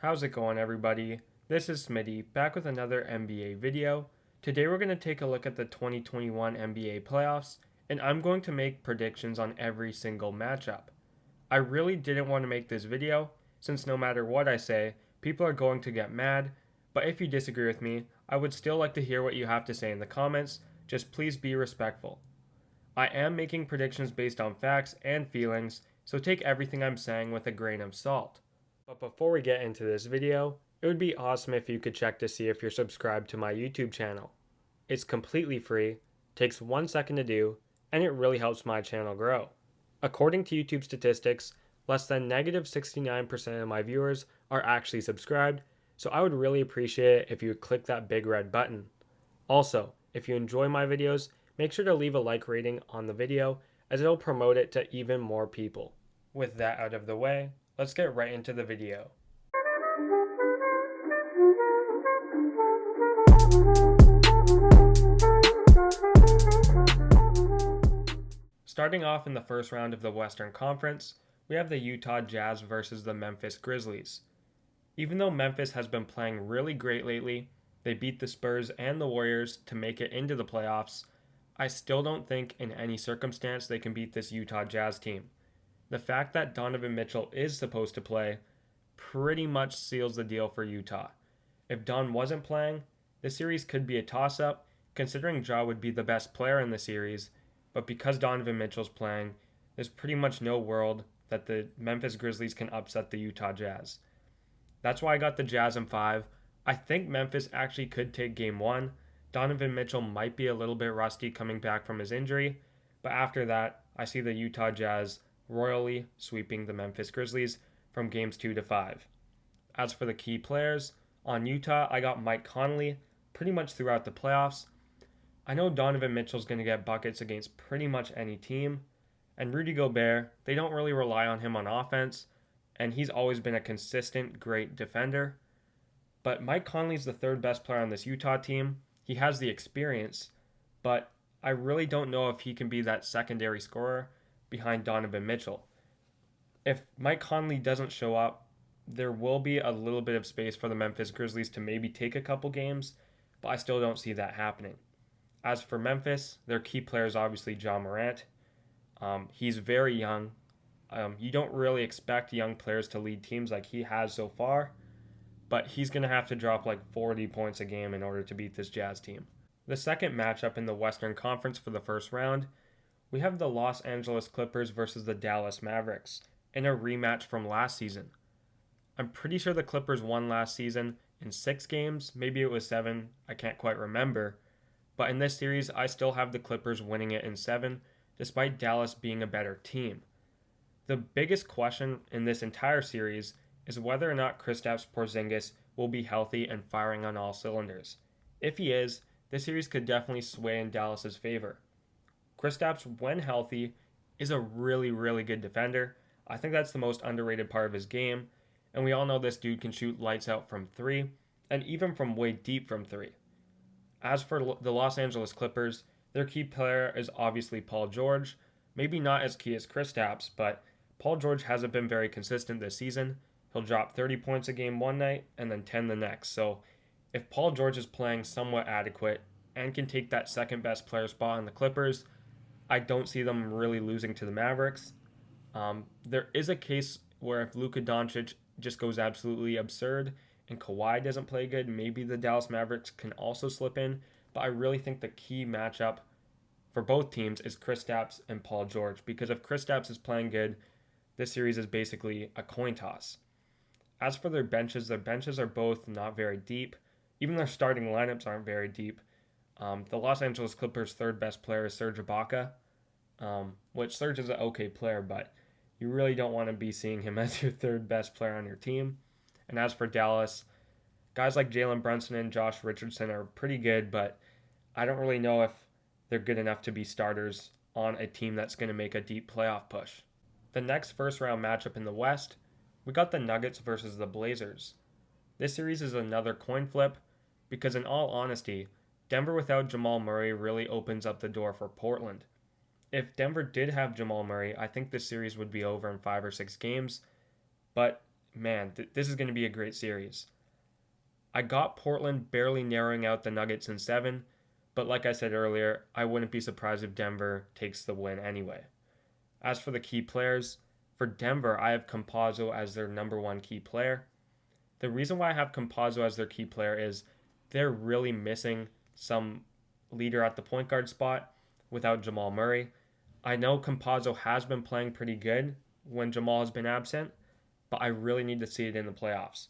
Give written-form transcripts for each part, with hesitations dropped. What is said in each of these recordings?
How's it going, everybody? This is Smitty, back with another NBA video. Today we're going to take a look at the 2021 NBA playoffs, and I'm going to make predictions on every single matchup. I really didn't want to make this video, since no matter what I say, people are going to get mad, but if you disagree with me, I would still like to hear what you have to say in the comments, just please be respectful. I am making predictions based on facts and feelings, so take everything I'm saying with a grain of salt. But before we get into this video, it would be awesome if you could check to see if you're subscribed to my YouTube channel. It's completely free, takes 1 second to do, and it really helps my channel grow. According to YouTube statistics, less than -69% of my viewers are actually subscribed, so I would really appreciate it if you would click that big red button. Also, if you enjoy my videos, make sure to leave a like rating on the video as it'll promote it to even more people. With that out of the way, let's get right into the video. Starting off in the first round of the Western Conference, we have the Utah Jazz versus the Memphis Grizzlies. Even though Memphis has been playing really great lately, they beat the Spurs and the Warriors to make it into the playoffs, I still don't think in any circumstance they can beat this Utah Jazz team. The fact that Donovan Mitchell is supposed to play pretty much seals the deal for Utah. If Don wasn't playing, the series could be a toss-up, considering Ja would be the best player in the series, but because Donovan Mitchell's playing, there's pretty much no world that the Memphis Grizzlies can upset the Utah Jazz. That's why I got the Jazz in 5. I think Memphis actually could take game 1. Donovan Mitchell might be a little bit rusty coming back from his injury, but after that, I see the Utah Jazz royally sweeping the Memphis Grizzlies from games 2 to 5. As for the key players, on Utah, I got Mike Conley pretty much throughout the playoffs. I know Donovan Mitchell's going to get buckets against pretty much any team, and Rudy Gobert, they don't really rely on him on offense, and he's always been a consistent, great defender. But Mike Conley's the third best player on this Utah team. He has the experience, but I really don't know if he can be that secondary scorer behind Donovan Mitchell. If Mike Conley doesn't show up, there will be a little bit of space for the Memphis Grizzlies to maybe take a couple games, but I still don't see that happening. As for Memphis, their key player is obviously Ja Morant. He's very young. You don't really expect young players to lead teams like he has so far, but he's going to have to drop like 40 points a game in order to beat this Jazz team. The second matchup in the Western Conference for the first round, we have the Los Angeles Clippers versus the Dallas Mavericks in a rematch from last season. I'm pretty sure the Clippers won last season in 6 games, maybe it was 7, I can't quite remember. But in this series, I still have the Clippers winning it in 7, despite Dallas being a better team. The biggest question in this entire series is whether or not Kristaps Porzingis will be healthy and firing on all cylinders. If he is, this series could definitely sway in Dallas's favor. Kristaps, when healthy, is a really, really good defender. I think that's the most underrated part of his game, and we all know this dude can shoot lights out from 3, and even from way deep from 3. As for the Los Angeles Clippers, their key player is obviously Paul George. Maybe not as key as Kristaps, but Paul George hasn't been very consistent this season. He'll drop 30 points a game one night and then 10 the next. So if Paul George is playing somewhat adequate and can take that second best player spot on the Clippers, I don't see them really losing to the Mavericks. There is a case where if Luka Doncic just goes absolutely absurd and Kawhi doesn't play good, maybe the Dallas Mavericks can also slip in. But I really think the key matchup for both teams is Kristaps and Paul George, because if Kristaps is playing good, this series is basically a coin toss. As for their benches are both not very deep. Even their starting lineups aren't very deep. The Los Angeles Clippers' third best player is Serge Ibaka, which Serge is an okay player, but you really don't want to be seeing him as your third best player on your team. And as for Dallas, guys like Jalen Brunson and Josh Richardson are pretty good, but I don't really know if they're good enough to be starters on a team that's going to make a deep playoff push. The next first round matchup in the West, we got the Nuggets versus the Blazers. This series is another coin flip because in all honesty, Denver without Jamal Murray really opens up the door for Portland. If Denver did have Jamal Murray, I think this series would be over in 5 or 6 games, but man, this is going to be a great series. I got Portland barely narrowing out the Nuggets in 7, but like I said earlier, I wouldn't be surprised if Denver takes the win anyway. As for the key players, for Denver, I have Campazzo as their number one key player. The reason why I have Campazzo as their key player is they're really missing some leader at the point guard spot without Jamal Murray. I know Campazzo has been playing pretty good when Jamal has been absent, but I really need to see it in the playoffs.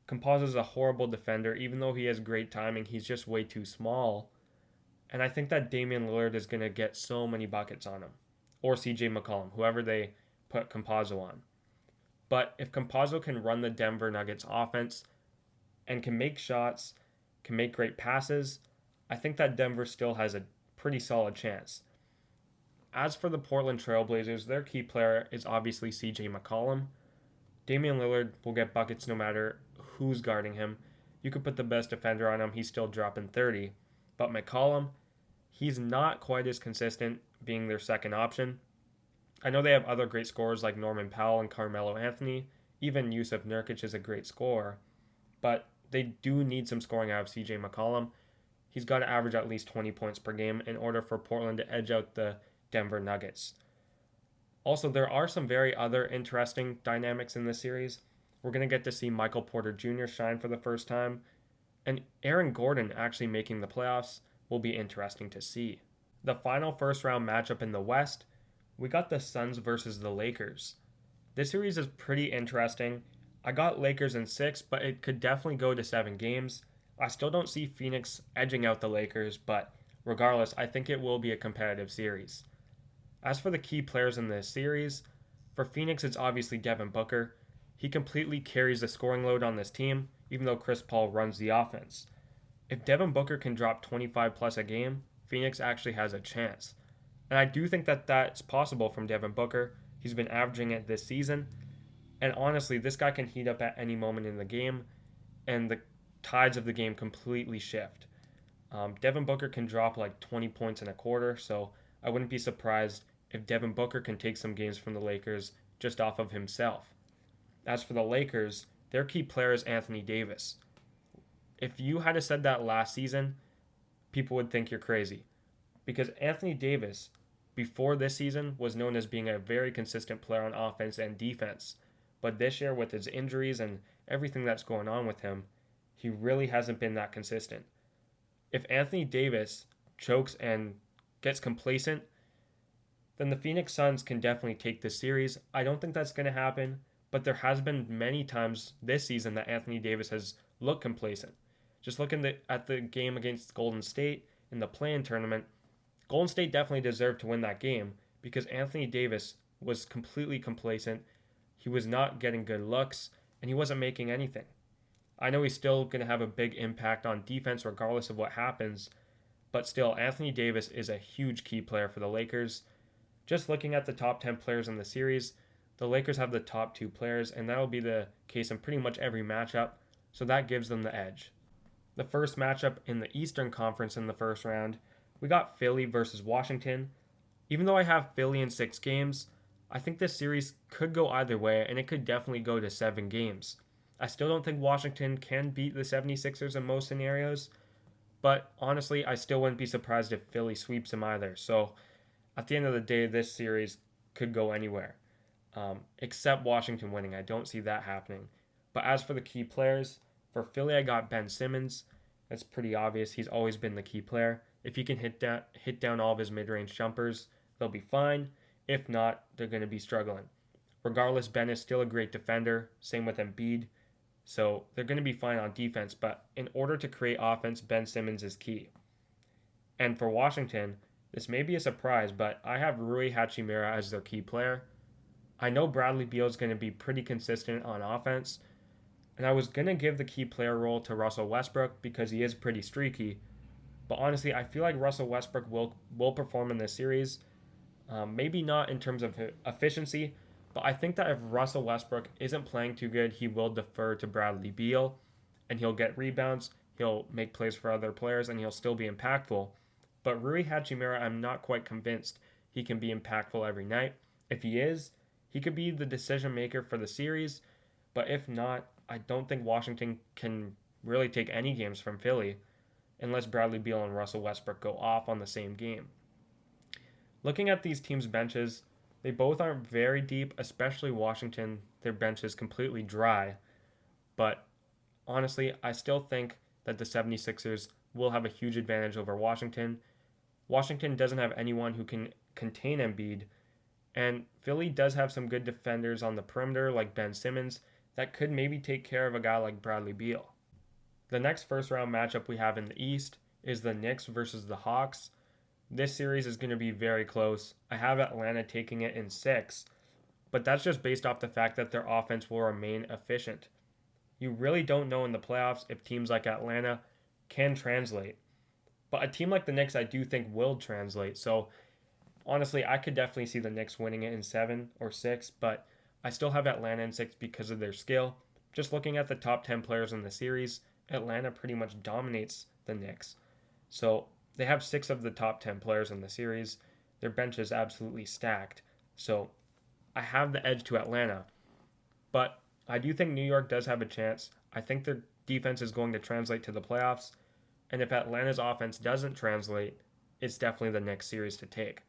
Campazzo is a horrible defender. Even though he has great timing, he's just way too small. And I think that Damian Lillard is going to get so many buckets on him. Or CJ McCollum, whoever they put Campazzo on. But if Campazzo can run the Denver Nuggets offense and can make shots, can make great passes, I think that Denver still has a pretty solid chance. As for the Portland Trailblazers, their key player is obviously CJ McCollum. Damian Lillard will get buckets no matter who's guarding him. You could put the best defender on him, he's still dropping 30. But McCollum, he's not quite as consistent being their second option. I know they have other great scorers like Norman Powell and Carmelo Anthony. Even Yusuf Nurkic is a great scorer. But they do need some scoring out of CJ McCollum. He's got to average at least 20 points per game in order for Portland to edge out the Denver Nuggets. Also, there are some very other interesting dynamics in this series. We're going to get to see Michael Porter Jr. shine for the first time, and Aaron Gordon actually making the playoffs will be interesting to see. The final first round matchup in the West, we got the Suns versus the Lakers. This series is pretty interesting. I got Lakers in 6, but it could definitely go to 7 games. I still don't see Phoenix edging out the Lakers, but regardless, I think it will be a competitive series. As for the key players in this series, for Phoenix it's obviously Devin Booker. He completely carries the scoring load on this team, even though Chris Paul runs the offense. If Devin Booker can drop 25 plus a game, Phoenix actually has a chance. And I do think that that's possible from Devin Booker. He's been averaging it this season. And honestly, this guy can heat up at any moment in the game, and the tides of the game completely shift. Devin Booker can drop like 20 points in a quarter, so I wouldn't be surprised if Devin Booker can take some games from the Lakers just off of himself. As for the Lakers, their key player is Anthony Davis. If you had said that last season, people would think you're crazy. Because Anthony Davis, before this season, was known as being a very consistent player on offense and defense. But this year, with his injuries and everything that's going on with him, he really hasn't been that consistent. If Anthony Davis chokes and gets complacent, then the Phoenix Suns can definitely take this series. I don't think that's going to happen, but there has been many times this season that Anthony Davis has looked complacent. Just looking at the game against Golden State in the play-in tournament, Golden State definitely deserved to win that game because Anthony Davis was completely complacent. He was not getting good looks, and he wasn't making anything. I know he's still going to have a big impact on defense regardless of what happens, but still, Anthony Davis is a huge key player for the Lakers. Just looking at the top 10 players in the series, the Lakers have the top 2 players, and that will be the case in pretty much every matchup, so that gives them the edge. The first matchup in the Eastern Conference in the first round, we got Philly versus Washington. Even though I have Philly in 6 games, I think this series could go either way, and it could definitely go to 7 games. I still don't think Washington can beat the 76ers in most scenarios, but honestly, I still wouldn't be surprised if Philly sweeps them either. So at the end of the day, this series could go anywhere, except Washington winning. I don't see that happening. But as for the key players, for Philly, I got Ben Simmons. That's pretty obvious. He's always been the key player. If he can hit down all of his mid-range jumpers, they'll be fine. If not, they're going to be struggling. Regardless, Ben is still a great defender. Same with Embiid. So they're going to be fine on defense. But in order to create offense, Ben Simmons is key. And for Washington, this may be a surprise, but I have Rui Hachimura as their key player. I know Bradley Beal is going to be pretty consistent on offense, and I was going to give the key player role to Russell Westbrook because he is pretty streaky. But honestly, I feel like Russell Westbrook will perform in this series. Maybe not in terms of efficiency, but I think that if Russell Westbrook isn't playing too good, he will defer to Bradley Beal, and he'll get rebounds, he'll make plays for other players, and he'll still be impactful. But Rui Hachimura, I'm not quite convinced he can be impactful every night. If he is, he could be the decision maker for the series, But if not, I don't think Washington can really take any games from Philly unless Bradley Beal and Russell Westbrook go off on the same game. Looking at these teams' benches, they both aren't very deep, especially Washington. Their bench is completely dry. But honestly, I still think that the 76ers will have a huge advantage over Washington. Washington doesn't have anyone who can contain Embiid, and Philly does have some good defenders on the perimeter like Ben Simmons that could maybe take care of a guy like Bradley Beal. The next first round matchup we have in the East is the Knicks versus the Hawks. This series is going to be very close. I have Atlanta taking it in 6, but that's just based off the fact that their offense will remain efficient. You really don't know in the playoffs if teams like Atlanta can translate. But a team like the Knicks, I do think will translate. So honestly, I could definitely see the Knicks winning it in 7 or 6, but I still have Atlanta in 6 because of their skill. Just looking at the top 10 players in the series, Atlanta pretty much dominates the Knicks. So they have 6 of the top 10 players in the series. Their bench is absolutely stacked. So I have the edge to Atlanta. But I do think New York does have a chance. I think their defense is going to translate to the playoffs. And if Atlanta's offense doesn't translate, it's definitely the Knicks series to take.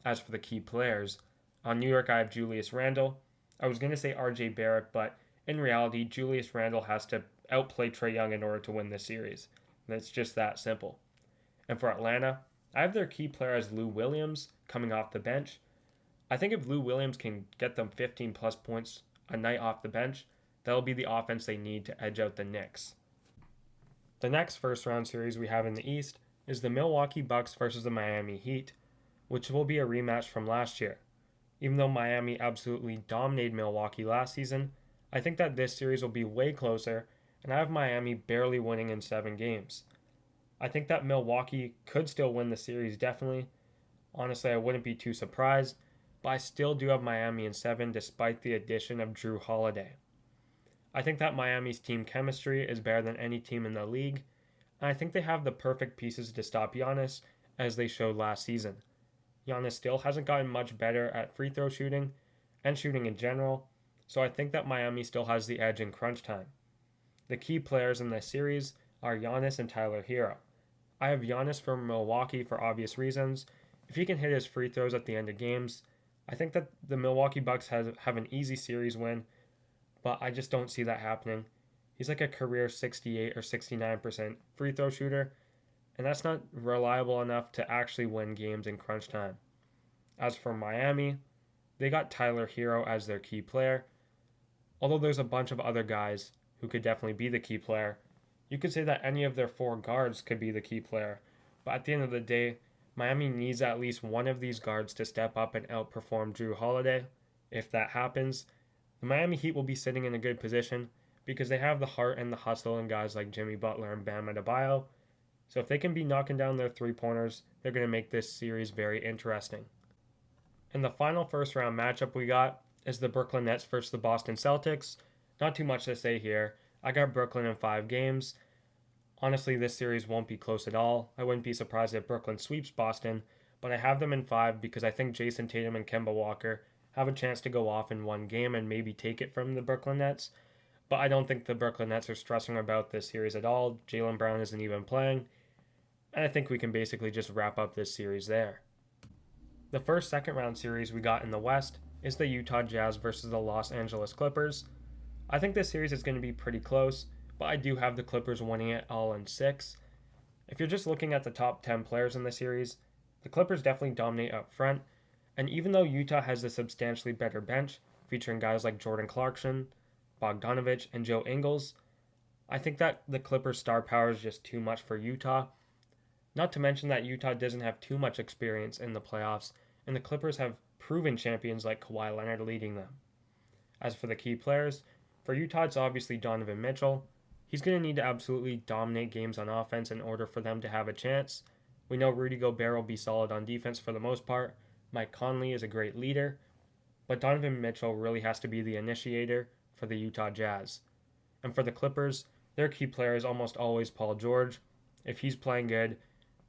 As for the key players, on New York I have Julius Randle. I was going to say RJ Barrett, but in reality, Julius Randle has to outplay Trae Young in order to win this series. And it's just that simple. And for Atlanta, I have their key player as Lou Williams coming off the bench. I think if Lou Williams can get them 15 plus points a night off the bench, that'll be the offense they need to edge out the Knicks. The next first round series we have in the East is the Milwaukee Bucks versus the Miami Heat, which will be a rematch from last year. Even though Miami absolutely dominated Milwaukee last season, I think that this series will be way closer, and I have Miami barely winning in 7 games. I think that Milwaukee could still win the series, definitely. Honestly, I wouldn't be too surprised, but I still do have Miami in 7 despite the addition of Jrue Holiday. I think that Miami's team chemistry is better than any team in the league, and I think they have the perfect pieces to stop Giannis, as they showed last season. Giannis still hasn't gotten much better at free throw shooting and shooting in general, so I think that Miami still has the edge in crunch time. The key players in this series are Giannis and Tyler Hero. I have Giannis from Milwaukee for obvious reasons. If he can hit his free throws at the end of games, I think that the Milwaukee Bucks have an easy series win, but I just don't see that happening. He's like a career 68 or 69% free throw shooter, and that's not reliable enough to actually win games in crunch time. As for Miami, they got Tyler Hero as their key player. Although there's a bunch of other guys who could definitely be the key player, you could say that any of their 4 guards could be the key player. But at the end of the day, Miami needs at least one of these guards to step up and outperform Jrue Holiday. If that happens, the Miami Heat will be sitting in a good position because they have the heart and the hustle in guys like Jimmy Butler and Bam Adebayo. So if they can be knocking down their 3-pointers, they're going to make this series very interesting. And the final first round matchup we got is the Brooklyn Nets versus the Boston Celtics. Not too much to say here. I got Brooklyn in 5 games. Honestly, this series won't be close at all. I wouldn't be surprised if Brooklyn sweeps Boston, but I have them in 5 because I think Jason Tatum and Kemba Walker have a chance to go off in one game and maybe take it from the Brooklyn Nets. But I don't think the Brooklyn Nets are stressing about this series at all. Jaylen Brown isn't even playing. And I think we can basically just wrap up this series there. The first second round series we got in the West is the Utah Jazz versus the Los Angeles Clippers. I think this series is going to be pretty close, but I do have the Clippers winning it all in 6. If you're just looking at the top 10 players in the series, the Clippers definitely dominate up front, and even though Utah has a substantially better bench, featuring guys like Jordan Clarkson, Bogdanovich, and Joe Ingles, I think that the Clippers' star power is just too much for Utah. Not to mention that Utah doesn't have too much experience in the playoffs, and the Clippers have proven champions like Kawhi Leonard leading them. As for the key players, for Utah it's obviously Donovan Mitchell. He's going to need to absolutely dominate games on offense in order for them to have a chance. We know Rudy Gobert will be solid on defense for the most part. Mike Conley is a great leader, but Donovan Mitchell really has to be the initiator for the Utah Jazz. And for the Clippers, their key player is almost always Paul George. If he's playing good,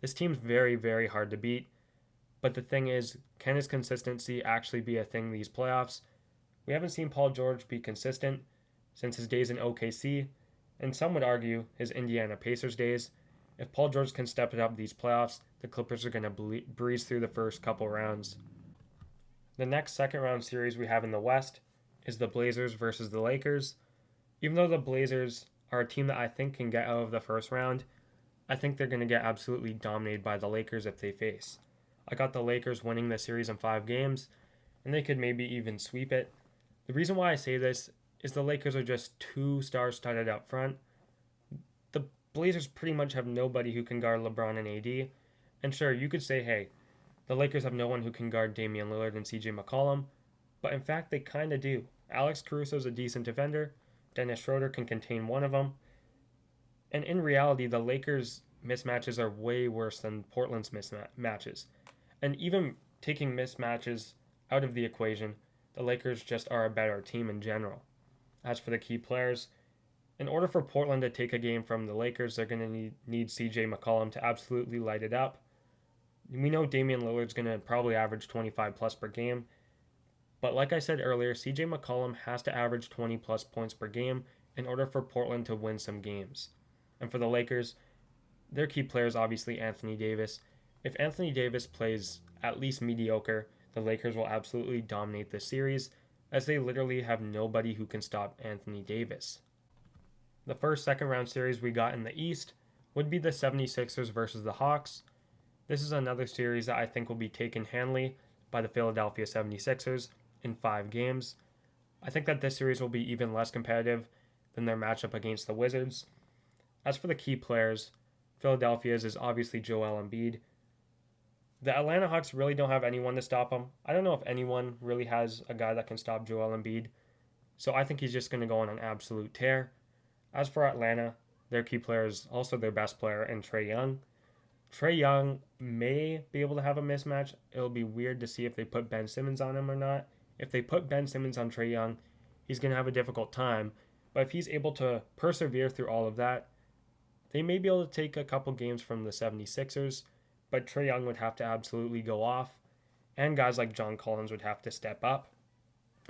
this team's very, very hard to beat. But the thing is, can his consistency actually be a thing these playoffs? We haven't seen Paul George be consistent since his days in OKC, and some would argue his Indiana Pacers days. If Paul George can step it up these playoffs, the Clippers are going to breeze through the first couple rounds. The next second round series we have in the West is the Blazers versus the Lakers. Even though the Blazers are a team that I think can get out of the first round, I think they're going to get absolutely dominated by the Lakers if they face. I got the Lakers winning the series in 5 games, and they could maybe even sweep it. The reason why I say this is the Lakers are just too star-studded up front. The Blazers pretty much have nobody who can guard LeBron and AD. And sure, you could say, hey, the Lakers have no one who can guard Damian Lillard and CJ McCollum, but in fact they kind of do. Alex Caruso is a decent defender. Dennis Schroeder can contain one of them. And in reality, the Lakers' mismatches are way worse than Portland's mismatches. And even taking mismatches out of the equation, the Lakers just are a better team in general. As for the key players, in order for Portland to take a game from the Lakers, they're going to need CJ McCollum to absolutely light it up. We know Damian Lillard's going to probably average 25 plus per game. But like I said earlier, CJ McCollum has to average 20 plus points per game in order for Portland to win some games. And for the Lakers, their key player is obviously Anthony Davis. If Anthony Davis plays at least mediocre, the Lakers will absolutely dominate this series, as they literally have nobody who can stop Anthony Davis. The first second round series we got in the East would be the 76ers versus the Hawks. This is another series that I think will be taken handily by the Philadelphia 76ers in 5 games. I think that this series will be even less competitive than their matchup against the Wizards. As for the key players, Philadelphia's is obviously Joel Embiid. The Atlanta Hawks really don't have anyone to stop him. I don't know if anyone really has a guy that can stop Joel Embiid. So I think he's just going to go on an absolute tear. As for Atlanta, their key player is also their best player in Trae Young. Trae Young may be able to have a mismatch. It'll be weird to see if they put Ben Simmons on him or not. If they put Ben Simmons on Trae Young, he's going to have a difficult time. But if he's able to persevere through all of that, they may be able to take a couple games from the 76ers, but Trae Young would have to absolutely go off, and guys like John Collins would have to step up.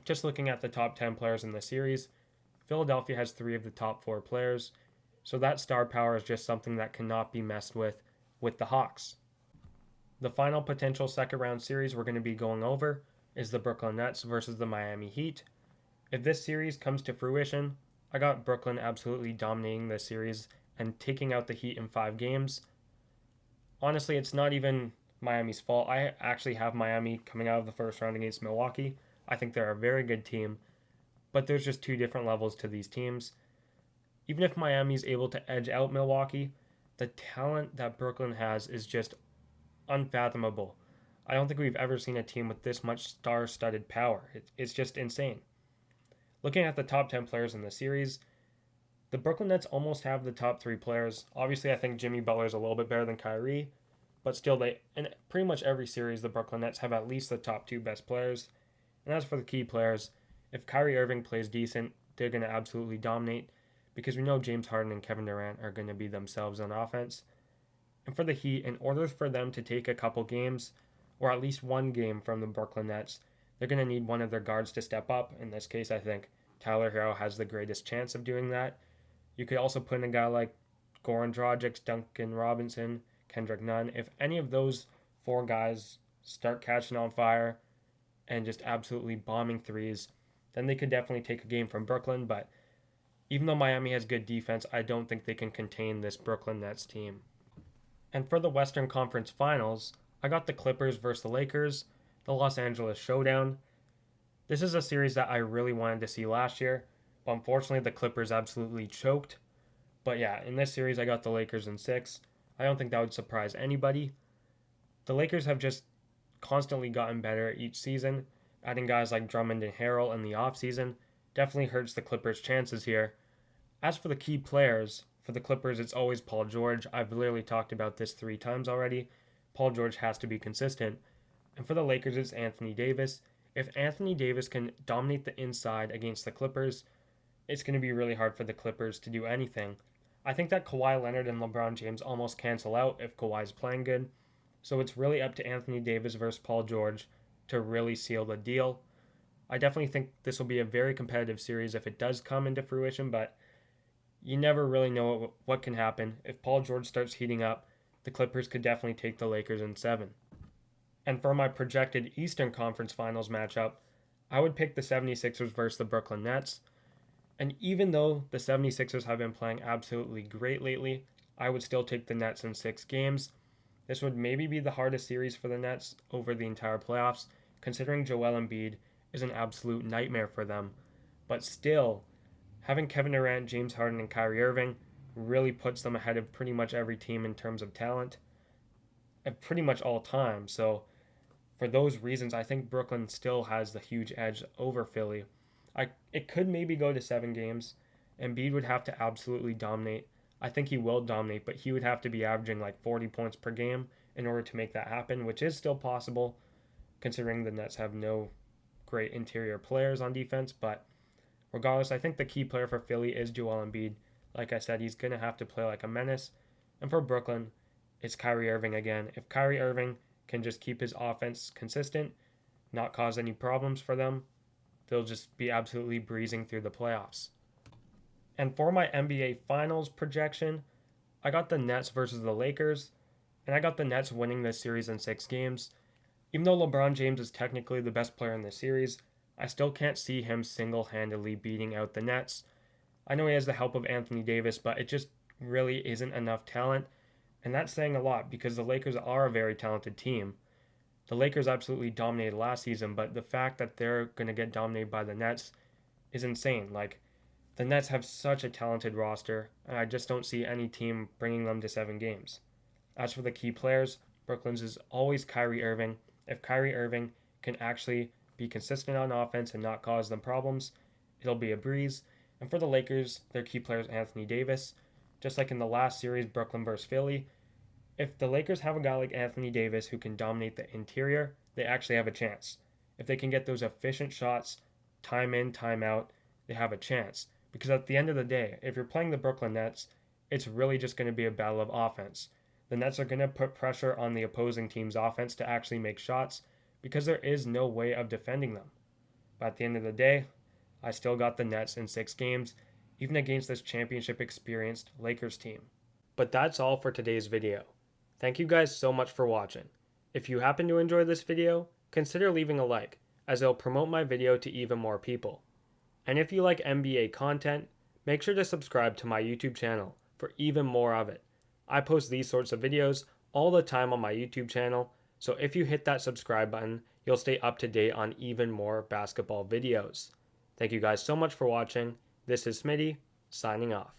Just looking at the top 10 players in the series, Philadelphia has 3 of the top 4 players, so that star power is just something that cannot be messed with the Hawks. The final potential second round series we're going to be going over is the Brooklyn Nets versus the Miami Heat. If this series comes to fruition, I got Brooklyn absolutely dominating this series and taking out the Heat in 5 games. Honestly, it's not even Miami's fault. I actually have Miami coming out of the first round against Milwaukee. I think they're a very good team, but there's just 2 different levels to these teams. Even if Miami's able to edge out Milwaukee, the talent that Brooklyn has is just unfathomable. I don't think we've ever seen a team with this much star-studded power. It's just insane. Looking at the top 10 players in the series, the Brooklyn Nets almost have the top 3 players. Obviously, I think Jimmy Butler is a little bit better than Kyrie, but still, in pretty much every series, the Brooklyn Nets have at least the top 2 best players. And as for the key players, if Kyrie Irving plays decent, they're going to absolutely dominate, because we know James Harden and Kevin Durant are going to be themselves on offense. And for the Heat, in order for them to take a couple games, or at least 1 game from the Brooklyn Nets, they're going to need one of their guards to step up. In this case, I think Tyler Hero has the greatest chance of doing that. You could also put in a guy like Goran Dragic, Duncan Robinson, Kendrick Nunn. If any of those 4 guys start catching on fire and just absolutely bombing threes, then they could definitely take a game from Brooklyn. But even though Miami has good defense, I don't think they can contain this Brooklyn Nets team. And for the Western Conference Finals, I got the Clippers versus the Lakers, the Los Angeles Showdown. This is a series that I really wanted to see last year, but unfortunately the Clippers absolutely choked. But yeah, in this series I got the Lakers in 6. I don't think that would surprise anybody. The Lakers have just constantly gotten better each season. Adding guys like Drummond and Harrell in the offseason definitely hurts the Clippers' chances here. As for the key players, for the Clippers it's always Paul George. I've literally talked about this 3 times already. Paul George has to be consistent. And for the Lakers it's Anthony Davis. If Anthony Davis can dominate the inside against the Clippers, it's going to be really hard for the Clippers to do anything. I think that Kawhi Leonard and LeBron James almost cancel out if Kawhi's playing good. So it's really up to Anthony Davis versus Paul George to really seal the deal. I definitely think this will be a very competitive series if it does come into fruition, but you never really know what can happen. If Paul George starts heating up, the Clippers could definitely take the Lakers in 7. And for my projected Eastern Conference Finals matchup, I would pick the 76ers versus the Brooklyn Nets. And even though the 76ers have been playing absolutely great lately, I would still take the Nets in 6 games. This would maybe be the hardest series for the Nets over the entire playoffs, considering Joel Embiid is an absolute nightmare for them. But still, having Kevin Durant, James Harden, and Kyrie Irving really puts them ahead of pretty much every team in terms of talent at pretty much all time. So for those reasons, I think Brooklyn still has the huge edge over Philly. It could maybe go to 7 games. Embiid would have to absolutely dominate. I think he will dominate, but he would have to be averaging like 40 points per game in order to make that happen, which is still possible considering the Nets have no great interior players on defense. But regardless, I think the key player for Philly is Joel Embiid. Like I said, he's going to have to play like a menace. And for Brooklyn, it's Kyrie Irving again. If Kyrie Irving can just keep his offense consistent, not cause any problems for them, they'll just be absolutely breezing through the playoffs. And for my NBA Finals projection, I got the Nets versus the Lakers, and I got the Nets winning this series in 6 games. Even though LeBron James is technically the best player in this series, I still can't see him single-handedly beating out the Nets. I know he has the help of Anthony Davis, but it just really isn't enough talent, and that's saying a lot because the Lakers are a very talented team. The Lakers absolutely dominated last season, but the fact that they're going to get dominated by the Nets is insane. Like, the Nets have such a talented roster, and I just don't see any team bringing them to 7 games. As for the key players, Brooklyn's is always Kyrie Irving. If Kyrie Irving can actually be consistent on offense and not cause them problems, it'll be a breeze. And for the Lakers, their key player is Anthony Davis. Just like in the last series, Brooklyn versus Philly, if the Lakers have a guy like Anthony Davis who can dominate the interior, they actually have a chance. If they can get those efficient shots, time in, time out, they have a chance. Because at the end of the day, if you're playing the Brooklyn Nets, it's really just going to be a battle of offense. The Nets are going to put pressure on the opposing team's offense to actually make shots because there is no way of defending them. But at the end of the day, I still got the Nets in 6 games, even against this championship experienced Lakers team. But that's all for today's video. Thank you guys so much for watching. If you happen to enjoy this video, consider leaving a like, as it'll promote my video to even more people. And if you like NBA content, make sure to subscribe to my YouTube channel for even more of it. I post these sorts of videos all the time on my YouTube channel, so if you hit that subscribe button, you'll stay up to date on even more basketball videos. Thank you guys so much for watching. This is Smitty, signing off.